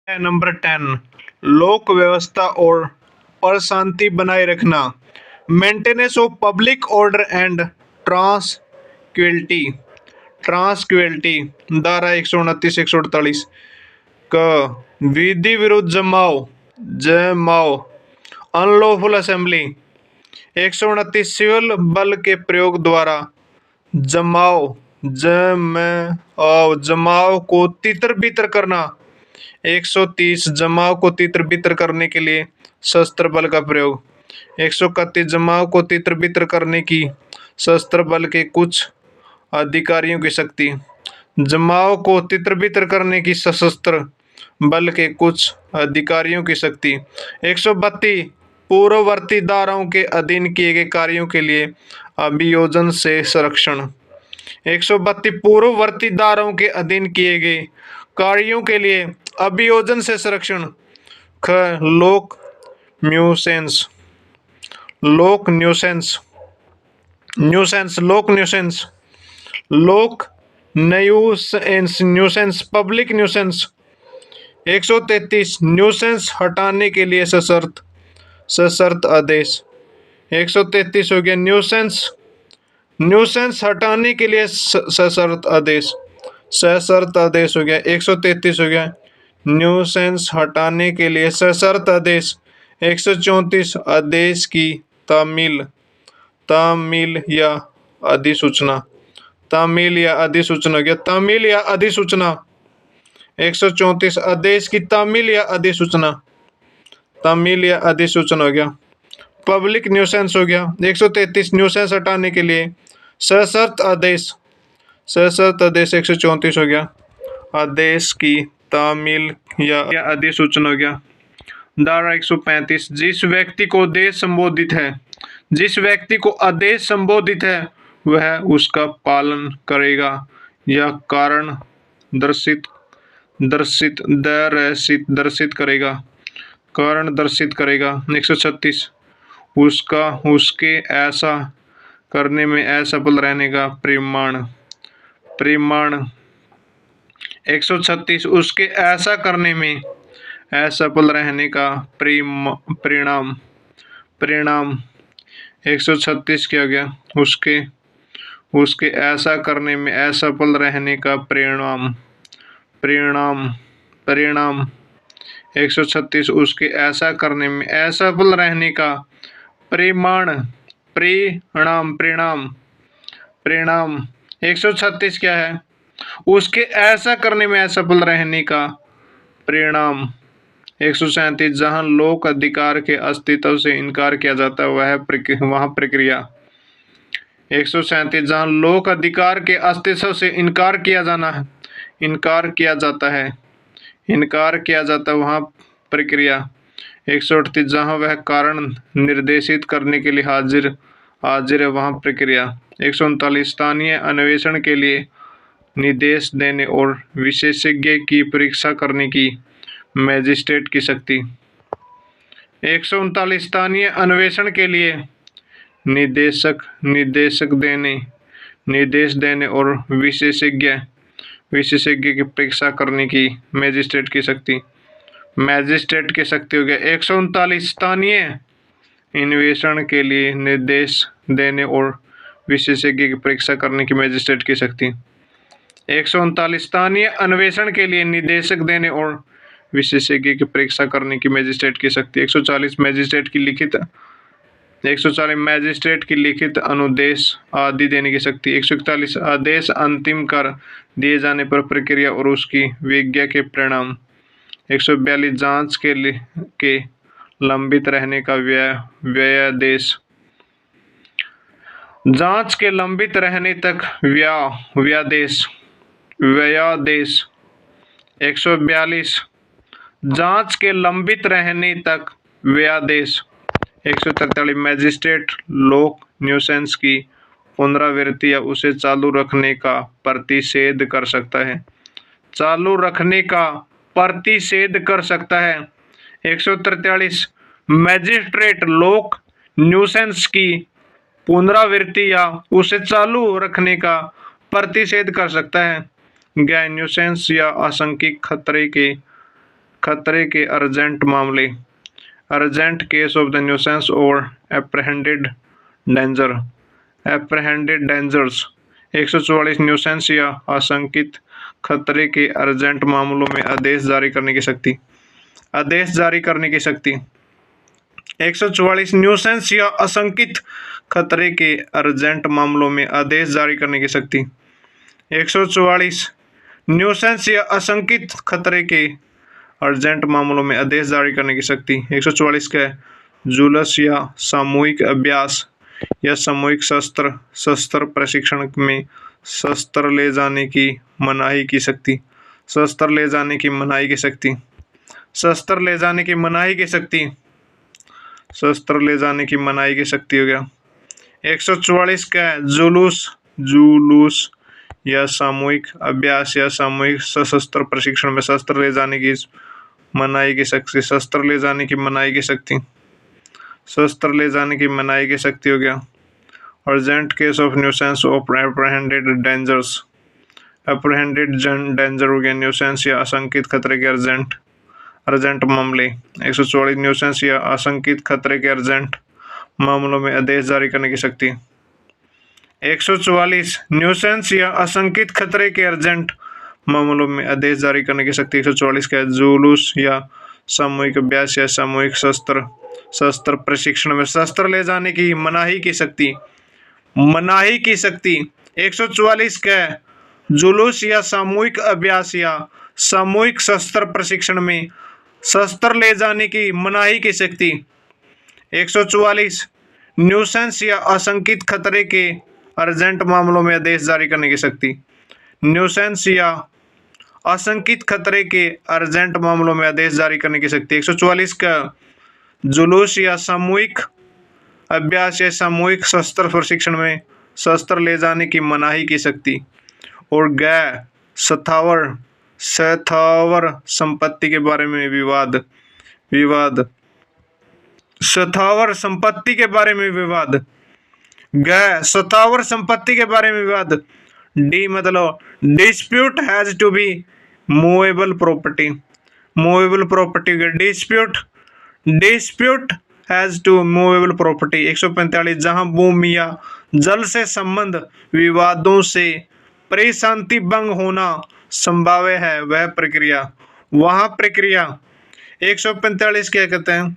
Number 10, लोक व्यवस्था और शांति बनाए रखना, maintenance of public order and tranquillity. Tranquillity धारा 129 148 क विधि विरुद्ध जमाओ अनलॉफुल असेंबली। 129 सिविल बल के प्रयोग द्वारा जमाव को तितर बितर करना। 130 जमाव को तितर बितर करने के लिए शस्त्र बल का प्रयोग। 131 जमाव को तितर बितर करने की शस्त्र बल के कुछ अधिकारियों की शक्ति। जमाव को तितर बितर करने की सशस्त्र बल के कुछ अधिकारियों की शक्ति। 132 पूर्ववर्ती धाराओं के अधीन किए गए कार्यों के लिए अभियोजन से संरक्षण। 132 पूर्ववर्ती धाराओं के अधीन किए गए कार्यों के लिए अभियोजन से संरक्षण। ख लोक न्यूसेंस लोक nuisance nuisance public nuisance. 133 nuisance हटाने के लिए सशर्त आदेश। 133 हो गया न्यूसेंस हटाने के लिए सशर्त आदेश हो गया। 133 हो गया न्यूसेंस हटाने के लिए सशर्त आदेश। 134 आदेश की तामील या अधिसूचना हो गया। तामील या अधिसूचना। 134 आदेश की तामील या अधिसूचना हो गया। पब्लिक न्यूसेंस हो गया। 133 न्यूसेंस हटाने के लिए सशर्त आदेश 134 हो गया। आदेश की तामील या अधिसूचना हो गया। धारा 135 जिस व्यक्ति को आदेश संबोधित है वह उसका पालन करेगा या कारण दर्शित करेगा। 136 उसके ऐसा करने में असफल रहने का परिमाण। 136 उसके ऐसा करने में असफल रहने का परिणाम। 136 क्या हो गया उसके ऐसा करने में असफल रहने का परिणाम। 136 उसके ऐसा करने में असफल रहने का परिणाम। 136 क्या है उसके ऐसा करने में असफल रहने का परिणाम। 137 जहां लोक अधिकार के अस्तित्व से इनकार किया जाता है वहाँ प्रक्रिया। 137 जहां लोक अधिकार के अस्तित्व से इनकार किया जाता है वहाँ प्रक्रिया। 138 जहां वह कारण निर्देशित करने के लिए हाजिर है वहाँ प्रक्रिया। 139 स्थानीय अन्वेषण के लिए निर्देश देने और विशेषज्ञ की परीक्षा करने की मजिस्ट्रेट की शक्ति। 139 स्थानीय अन्वेषण के लिए निर्देश देने और विशेषज्ञ की परीक्षा करने की मजिस्ट्रेट की शक्ति हो गया। 139 स्थानीय अन्वेषण के लिए निर्देश देने और विशेषज्ञ की परीक्षा करने की मजिस्ट्रेट की शक्ति। 139 स्थानीय अन्वेषण के लिए निर्देशक देने और विशेषज्ञ की परीक्षा करने की मजिस्ट्रेट की शक्ति। 140 मैजिस्ट्रेट की लिखित अनुदेश आदि देने की शक्ति। 141 आदेश अंतिम कर दिए जाने पर प्रक्रिया और उसकी विज्ञा के परिणाम। 142 जांच के लंबित रहने का व्यायादेश। जांच के लंबित रहने तक व्यायादेश। 142 जांच के लंबित रहने तक व्यायादेश। 143 मैजिस्ट्रेट लोक न्यूसेंस की पुनरावृत्ति या उसे चालू रखने का प्रतिषेध कर सकता है। 143 मैजिस्ट्रेट लोक न्यूसेंस की पुनरावृत्ति या उसे चालू रखने का प्रतिषेध कर सकता है। गैर न्यूसेंस या आशंकित खतरे के खतरे के अर्जेंट मामले, urgent case of the nuisance और एप्रहेंडेड डेंजर, एप्रहेंडेड डेंजर्स। 144 न्यूसेंस या आशंकित खतरे के अर्जेंट मामलों में आदेश जारी करने की शक्ति, आदेश जारी करने की शक्ति। 144 न्यूसेंस या आशंकित खतरे के अर्जेंट मामलों में आदेश जारी करने की शक्ति। 144 न्यूसेंस या आशंकित खतरे के अर्जेंट मामलों में आदेश जारी करने की शक्ति। 144 का जुलूस या सामूहिक अभ्यास या सामूहिक शस्त्र प्रशिक्षण में शस्त्र ले जाने की मनाही की शक्ति, शस्त्र ले जाने की मनाही की शक्ति, शस्त्र ले जाने की मनाही की शक्ति, शस्त्र ले जाने की मनाही की शक्ति हो गया। 144 का जुलूस या सामूहिक अभ्यास या सामूहिक सशस्त्र प्रशिक्षण में शस्त्र ले जाने की मनाही की शक्ति, शस्त्र ले जाने की मनाही की शक्ति, शस्त्र ले जाने की मनाही की शक्ति हो गया। Urgent case of nuisance of apprehended dangers, apprehended danger हो गया न्यूसेंस या आशंकित खतरे के अर्जेंट मामले। 144 न्यूसेंस या आशंकित खतरे के अर्जेंट मामलों में आदेश जारी करने की शक्ति। 144 न्यूसेंस या आशंकित खतरे के अर्जेंट मामलों में आदेश जारी करने की शक्ति। 144 का जुलूस या सामूहिक अभ्यास या सामूहिक शस्त्र प्रशिक्षण में शस्त्र ले जाने की मनाही की शक्ति, मनाही की शक्ति। 144 का जुलूस या सामूहिक अभ्यास या सामूहिक शस्त्र प्रशिक्षण में शस्त्र ले जाने की मनाही की शक्ति। 144 न्यूसेंस या आशंकित खतरे के अर्जेंट मामलों में आदेश जारी करने की शक्ति। न्यूसेंस या आशंकित खतरे के अर्जेंट मामलों में आदेश जारी करने की शक्ति। 144 का जुलूस या सामूहिक अभ्यास या सामूहिक शस्त्र प्रशिक्षण में शस्त्र ले जाने की मनाही की शक्ति। और गैर स्थावर संपत्ति के बारे में विवाद, स्थावर संपत्ति के बारे में विवाद, गैर स्थावर संपत्ति के बारे में विवाद। डी मतलब dispute has to be movable property, movable property का dispute has to movable property. 145 जहां भूमि या जल से संबंध विवादों से परिसंधि भंग होना संभाव्य है वह प्रक्रिया, वहां प्रक्रिया। 145 क्या कहते हैं,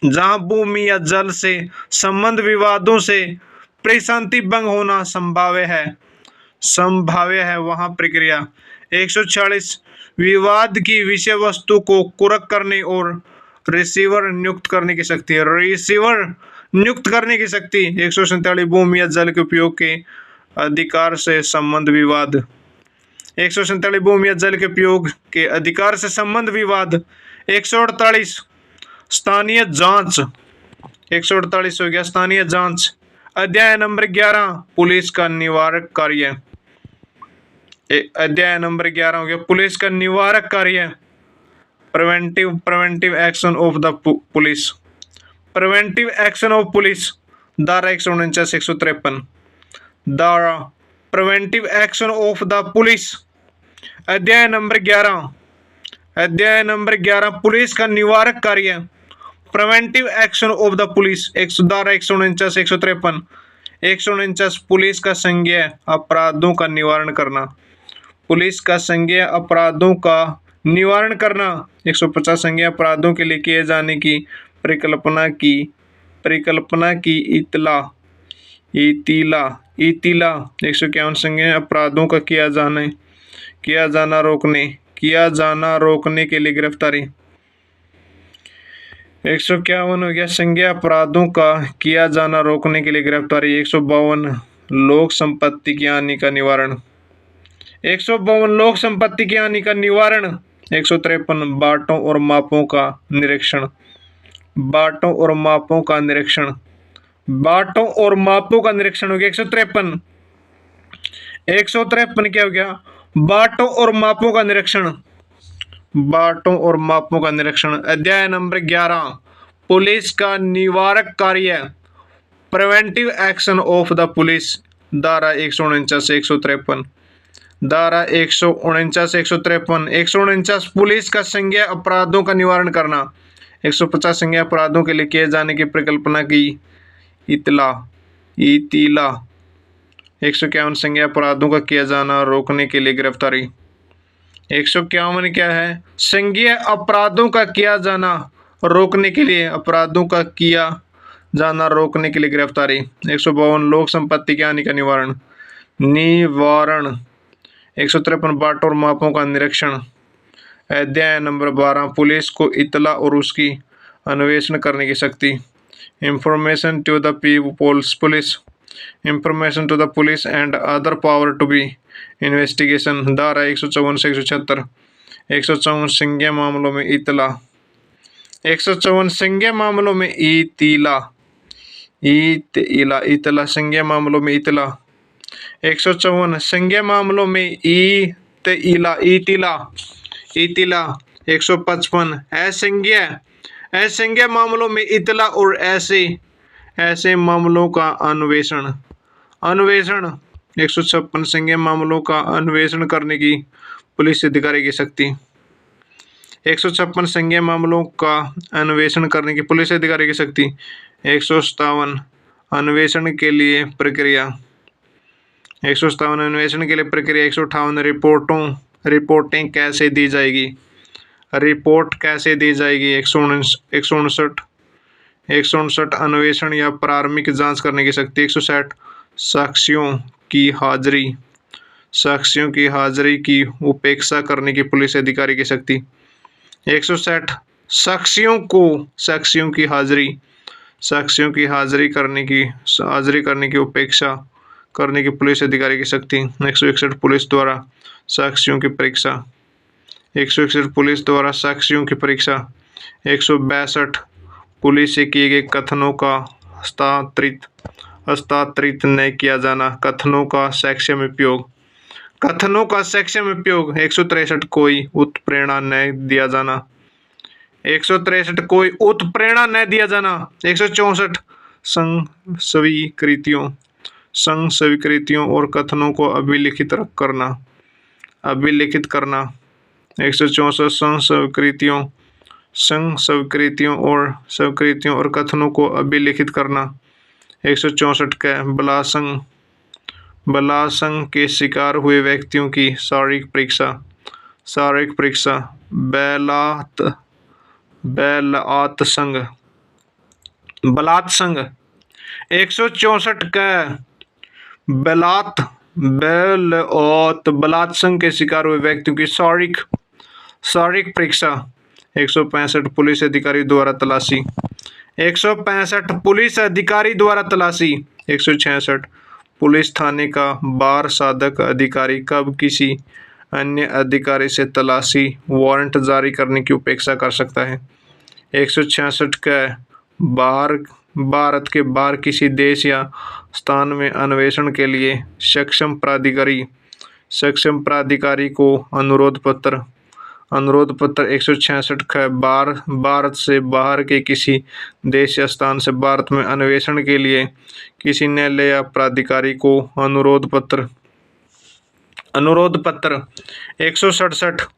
जहां भूमि या जल से संबंध विवादों से परिसंधि भंग होना संभाव्य है वहां प्रक्रिया। 146 विवाद की विषय वस्तु को कुरक करने और रिसीवर नियुक्त करने की शक्ति, रिसीवर नियुक्त करने की शक्ति। 147 भूमि या जल के उपयोग के अधिकार से संबंध विवाद, 147 भूमि या जल के उपयोग के अधिकार से संबंध विवाद। 148 स्थानीय जांच, 148 हो गया स्थानीय जांच। अध्याय नंबर 11 पुलिस का निवारक कार्य, अध्याय नंबर 11 हो गया पुलिस का निवारक कार्य। Preventive action of the police, preventive action of police धारा 149 153 धारा preventive action of the police. अध्याय नंबर 11, अध्याय नंबर 11 पुलिस का निवारक कार्य। Preventive action of the police धारा 149 153 149 पुलिस का संज्ञेय अपराधों का निवारण करना, पुलिस का संज्ञेय अपराधों का निवारण करना। 150 संज्ञेय अपराधों के लिए किए जाने की परिकल्पना की इतिला 151 संज्ञेय अपराधों का किया जाना रोकने के लिए गिरफ्तारी। 151 हो गया संज्ञेय अपराधों का किया जाना रोकने के लिए गिरफ्तारी। 152 लोक संपत्ति की हानि का निवारण, 152 लोक संपत्ति की हानि का निवारण। 153 बाटों और मापों का निरीक्षण, बाटों और मापों का निरीक्षण, बाटों और मापों का निरीक्षण हो गया। 153 क्या हो गया, बाटों और मापों का निरीक्षण, बाटों और मापों का निरीक्षण। अध्याय नंबर 11 पुलिस का निवारक कार्य। Preventive action of the police धारा 149 153 धारा 149 153 149 पुलिस का संज्ञेय अपराधों का निवारण करना। 150 संज्ञेय अपराधों के लिए किए जाने की परिकल्पना की इतला 151 संज्ञेय अपराधों का किया जाना रोकने के लिए गिरफ्तारी। 151 क्या है? संज्ञेय अपराधों का किया जाना रोकने के लिए, अपराधों का किया जाना रोकने के लिए गिरफ्तारी। 152 लोक संपत्ति की हानि का निवारण। 153 बाट और मापों का निरीक्षण। अध्याय नंबर 12 पुलिस को इतला और उसकी अन्वेषण करने की शक्ति। Information to the peoples police, information to the police and other power to be investigation. धारा 154 से 176। 154 संज्ञेय मामलों में इतला। 154 संज्ञेय मामलों में इतला संज्ञेय मामलों में इतला। 154 संज्ञेय मामलों में इतला 155 असंज्ञेय मामलों में इतला और ऐसे मामलों का अन्वेषण 156 संज्ञेय मामलों का अन्वेषण करने की पुलिस अधिकारी की शक्ति। 156 संज्ञेय मामलों का अन्वेषण करने की पुलिस अधिकारी की शक्ति। 157 अन्वेषण के लिए प्रक्रिया। 157 अन्वेषण के लिए प्रक्रिया। 158 रिपोर्टें कैसे दी जाएगी, रिपोर्ट कैसे दी जाएगी। 159 अन्वेषण या प्रारंभिक जांच करने की शक्ति। 160 साक्ष्यों की हाजिरी की उपेक्षा करने की पुलिस अधिकारी की शक्ति। 160 साक्ष्यों की हाजिरी करने की उपेक्षा करने की पुलिस अधिकारी की शक्ति। 161 पुलिस द्वारा साक्ष्यों की परीक्षा। 161 पुलिस द्वारा साक्ष्यों की परीक्षा। 162 पुलिस से किए गए कथनों का हस्तांतरित न किया जाना। कथनों का साक्ष्य में उपयोग। 163 कोई उत्प्रेरणा न दिया जाना। 164 संस्वीकृतियों और कथनों को अभिलिखित करना। 164 संस्वीकृतियों और कथनों को अभिलिखित करना। 164 का बलात्संग के शिकार हुए व्यक्तियों की शारीरिक परीक्षा। बलात्संग 164 का बलात्संग के शिकार हुए व्यक्तियों की शारीरिक परीक्षा। 165 पुलिस अधिकारी द्वारा तलाशी। 165 पुलिस अधिकारी द्वारा तलाशी। 166 पुलिस थाने का बार साधक अधिकारी कब किसी अन्य अधिकारी से तलाशी वारंट जारी करने की उपेक्षा कर सकता है। 166 का भारत के बाहर किसी देश या स्थान में अन्वेषण के लिए सक्षम प्राधिकारी को अनुरोध पत्र। 166 का भारत से बाहर के किसी देश या स्थान से भारत में अन्वेषण के लिए किसी न्यायालय या प्राधिकारी को अनुरोध पत्र। 167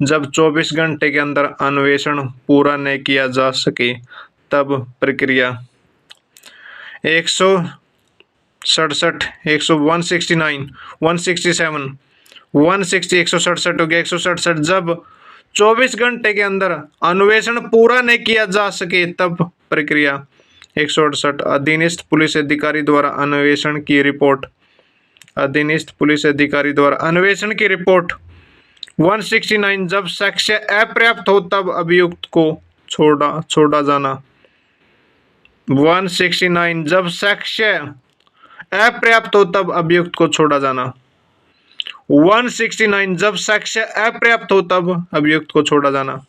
जब 24 घंटे के अंदर अन्वेषण पूरा न किया जा सके तब प्रक्रिया। 167 167 167 हो गया। 167 जब 24 घंटे के अंदर अन्वेषण पूरा नहीं किया जा सके तब प्रक्रिया। 168 अधीनस्थ पुलिस अधिकारी द्वारा अन्वेषण की रिपोर्ट। 169 जब साक्ष्य अपर्याप्त हो तब अभियुक्त को छोड़ा जाना। 169 जब साक्ष्य अपर्याप्त हो तब अभियुक्त को छोड़ा जाना। 169 जब साक्ष्य अपर्याप्त हो तब अभियुक्त को छोड़ा जाना।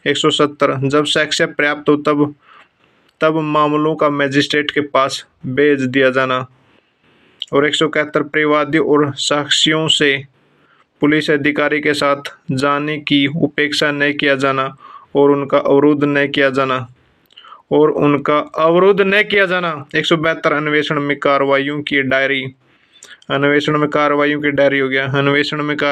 170 जब साक्ष्य पर्याप्त हो तब मामलों का मजिस्ट्रेट के पास भेज दिया जाना। और 171 प्रतिवादी और साक्षियों से पुलिस अधिकारी के साथ जाने की उपेक्षा न किया जाना और उनका अवरोध न किया जाना। 172 अन्वेषण में कार्रवाइयों की डायरी। अन्वेषण में कार्रवाइयों की डायरी हो गया, अन्वेषण में कार्य